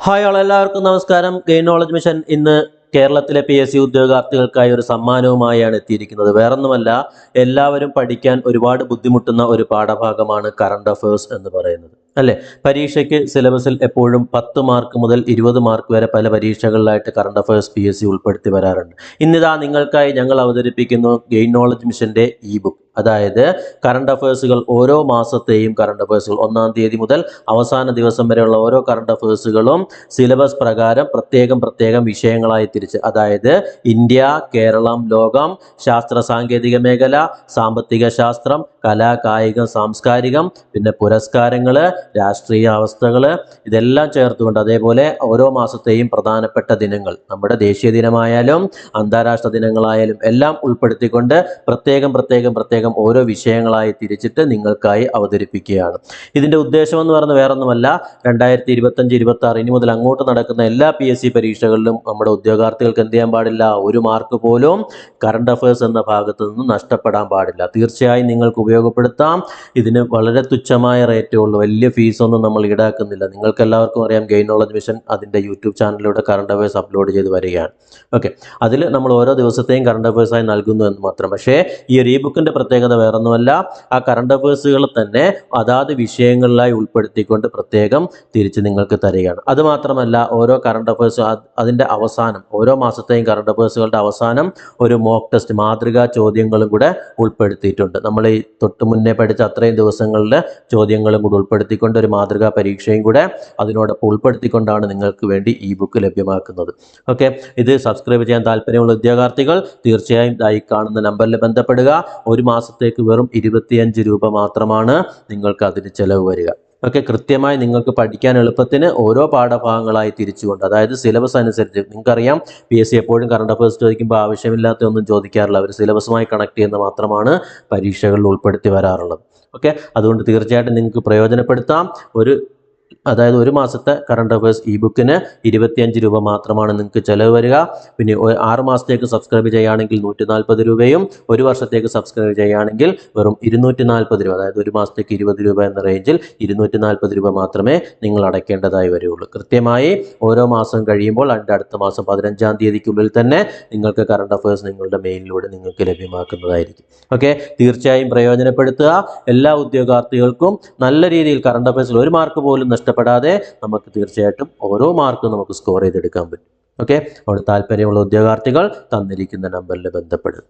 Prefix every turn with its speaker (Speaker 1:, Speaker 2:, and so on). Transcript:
Speaker 1: Hi എല്ലാവർക്കും നമസ്കാരം. Gain knowledge mission ഇന്ന് കേരളത്തിലെ PSC ഉദ്യോഗാർത്ഥികൾക്കായി ഒരു സമ്മാനവുമായാണ് എത്തിയിരിക്കുന്നത്. വേറൊന്നുമല്ല, എല്ലാവരും പഠിക്കാൻ ഒരുപാട് ബുദ്ധിമുട്ടുന്ന ഒരു പാഠഭാഗമാണ് കറണ്ട് അഫയേഴ്സ് എന്ന് പറയുന്നത്, അല്ലേ? പരീക്ഷയ്ക്ക് സിലബസിൽ എപ്പോഴും 10 മാർക്ക് മുതൽ 20 മാർക്ക് വരെ പല പരീക്ഷകളിലായിട്ട് കറണ്ട് അഫയേഴ്സ് PSC ഉൾപ്പെടുത്തി വരാറുണ്ട്. ഇന്നിതാ നിങ്ങൾക്കായി ഞങ്ങൾ അവതരിപ്പിക്കുന്നു ഗെയിൻ നോളജ് മിഷന്റെ ബുക്ക്. അതായത് കറണ്ട് അഫയേഴ്സുകൾ, ഓരോ മാസത്തെയും കറണ്ട് അഫയേഴ്സുകൾ 1-ാം തീയതി മുതൽ അവസാന ദിവസം വരെയുള്ള ഓരോ കറണ്ട് അഫയേഴ്സുകളും സിലബസ് പ്രകാരം പ്രത്യേകം വിഷയങ്ങളായി തിരിച്ച്, അതായത് ഇന്ത്യ, കേരളം, ലോകം, ശാസ്ത്ര സാങ്കേതിക മേഖല, സാമ്പത്തിക ശാസ്ത്രം, കല, കായികം, സാംസ്കാരികം, പിന്നെ പുരസ്കാരങ്ങൾ, രാഷ്ട്രീയ അവസ്ഥകൾ, ഇതെല്ലാം ചേർത്തുകൊണ്ട്, അതേപോലെ ഓരോ മാസത്തെയും പ്രധാനപ്പെട്ട ദിനങ്ങൾ, നമ്മുടെ ദേശീയ ദിനമായാലും അന്താരാഷ്ട്ര ദിനങ്ങളായാലും എല്ലാം ഉൾപ്പെടുത്തിക്കൊണ്ട് പ്രത്യേകം ഓരോ വിഷയങ്ങളായി തിരിച്ചിട്ട് നിങ്ങൾക്കായി അവതരിപ്പിക്കുകയാണ്. ഇതിൻ്റെ ഉദ്ദേശം എന്ന് പറയുന്നത് വേറൊന്നുമല്ല, 2025-26 ഇനി മുതൽ അങ്ങോട്ട് നടക്കുന്ന എല്ലാ PSC പരീക്ഷകളിലും നമ്മുടെ ഉദ്യോഗാർത്ഥികൾക്ക് എന്ത് ചെയ്യാൻ പാടില്ല, ഒരു മാർക്ക് പോലും കറണ്ട് അഫയേഴ്സ് എന്ന ഭാഗത്ത് നിന്ന് നഷ്ടപ്പെടാൻ പാടില്ല. തീർച്ചയായും നിങ്ങൾക്ക് ഉപയോഗപ്പെടുത്താം. ഇതിന് വളരെ തുച്ഛമായ റേറ്റേ ഉള്ളൂ, വലിയ ഫീസൊന്നും നമ്മൾ ഈടാക്കുന്നില്ല. നിങ്ങൾക്ക് എല്ലാവർക്കും അറിയാം, ഗെയിൻ നോളജ് മിഷൻ അതിൻ്റെ യൂട്യൂബ് ചാനലിലൂടെ കറണ്ട് അഫയേഴ്സ് അപ്ലോഡ് ചെയ്ത് വരികയാണ്. ഓക്കെ, അതിൽ നമ്മൾ ഓരോ ദിവസത്തെയും കറണ്ട് അഫയേഴ്സായി നൽകുന്നു എന്ന് മാത്രം. പക്ഷേ ഈ ഒരു ബുക്കിൻ്റെ പ്രത്യേകത വേറൊന്നുമല്ല, ആ കറണ്ട് അഫയേഴ്സുകൾ തന്നെ അതാത് വിഷയങ്ങളിലായി ഉൾപ്പെടുത്തിക്കൊണ്ട് പ്രത്യേകം തിരിച്ച് നിങ്ങൾക്ക് തരികയാണ്. അതുമാത്രമല്ല, ഓരോ കറണ്ട് അഫയേഴ്സ് അതിൻ്റെ അവസാനം, ഓരോ മാസത്തെയും കറണ്ട് അഫയേഴ്സുകളുടെ അവസാനം ഒരു മോക്ക് ടെസ്റ്റ്, മാതൃകാ ചോദ്യങ്ങളും കൂടെ ഉൾപ്പെടുത്തിയിട്ടുണ്ട്. നമ്മൾ ഈ തൊട്ട് മുന്നേ പഠിച്ച അത്രയും ദിവസങ്ങളിലെ ചോദ്യങ്ങളും കൂടെ ഉൾപ്പെടുത്തിക്കൊണ്ട് ഒരു മാതൃകാ പരീക്ഷയും കൂടെ അതിനോടൊപ്പം ഉൾപ്പെടുത്തിക്കൊണ്ടാണ് നിങ്ങൾക്ക് വേണ്ടി ബുക്ക് ലഭ്യമാക്കുന്നത്. ഓക്കെ, ഇത് സബ്സ്ക്രൈബ് ചെയ്യാൻ താല്പര്യമുള്ള ഉദ്യോഗാർത്ഥികൾ തീർച്ചയായും ഈ കാണുന്ന നമ്പറിൽ ബന്ധപ്പെടുക. ഒരു മാസത്തേക്ക് വെറും 25 രൂപ മാത്രമാണ് നിങ്ങൾക്ക് അതിന് ചിലവ് വരിക. ഓക്കെ, കൃത്യമായി നിങ്ങൾക്ക് പഠിക്കാൻ എളുപ്പത്തിന് ഓരോ പാഠഭാഗങ്ങളായി തിരിച്ചുകൊണ്ട്, അതായത് സിലബസ് അനുസരിച്ച്. നിങ്ങൾക്കറിയാം, PSC എപ്പോഴും കറണ്ട് അഫയേഴ്സ് ചോദിക്കുമ്പോൾ ആവശ്യമില്ലാത്ത ഒന്നും ചോദിക്കാറില്ല. അവർ സിലബസുമായി കണക്ട് ചെയ്യുന്ന മാത്രമാണ് പരീക്ഷകളിൽ ഉൾപ്പെടുത്തി വരാറുള്ളത്. ഓക്കെ, അതുകൊണ്ട് തീർച്ചയായിട്ടും നിങ്ങൾക്ക് പ്രയോജനപ്പെടുത്താം. അതായത് ഒരു മാസത്തെ കറണ്ട് അഫയേഴ്സ് ബുക്കിന് 25 രൂപ മാത്രമാണ് നിങ്ങൾക്ക് ചിലവ് വരിക. പിന്നെ 6 മാസത്തേക്ക് സബ്സ്ക്രൈബ് ചെയ്യുകയാണെങ്കിൽ 140 രൂപയും, ഒരു വർഷത്തേക്ക് സബ്സ്ക്രൈബ് ചെയ്യുകയാണെങ്കിൽ വെറും 240 രൂപ, അതായത് ഒരു മാസത്തേക്ക് 20 രൂപ എന്ന റേഞ്ചിൽ 240 രൂപ മാത്രമേ നിങ്ങൾ അടയ്ക്കേണ്ടതായി വരികയുള്ളൂ. കൃത്യമായി ഓരോ മാസം കഴിയുമ്പോൾ അതിൻ്റെ അടുത്ത മാസം 15-ാം തീയതിക്കുള്ളിൽ തന്നെ നിങ്ങൾക്ക് കറണ്ട് അഫയേഴ്സ് നിങ്ങളുടെ മെയിലിലൂടെ നിങ്ങൾക്ക് ലഭ്യമാക്കുന്നതായിരിക്കും. ഓക്കെ, തീർച്ചയായും പ്രയോജനപ്പെടുത്തുക. എല്ലാ ഉദ്യോഗാർത്ഥികൾക്കും നല്ല രീതിയിൽ കറണ്ട് അഫയേഴ്സിൽ ഒരു മാർക്ക് പോലും നഷ്ടപ്പെടാതെ നമുക്ക് തീർച്ചയായിട്ടും ഓരോ മാർക്കും നമുക്ക് സ്കോർ ചെയ്തെടുക്കാൻ പറ്റും. ഓക്കെ, അവിടെ താല്പര്യമുള്ള ഉദ്യോഗാർത്ഥികൾ തന്നിരിക്കുന്ന നമ്പറിൽ ബന്ധപ്പെടും.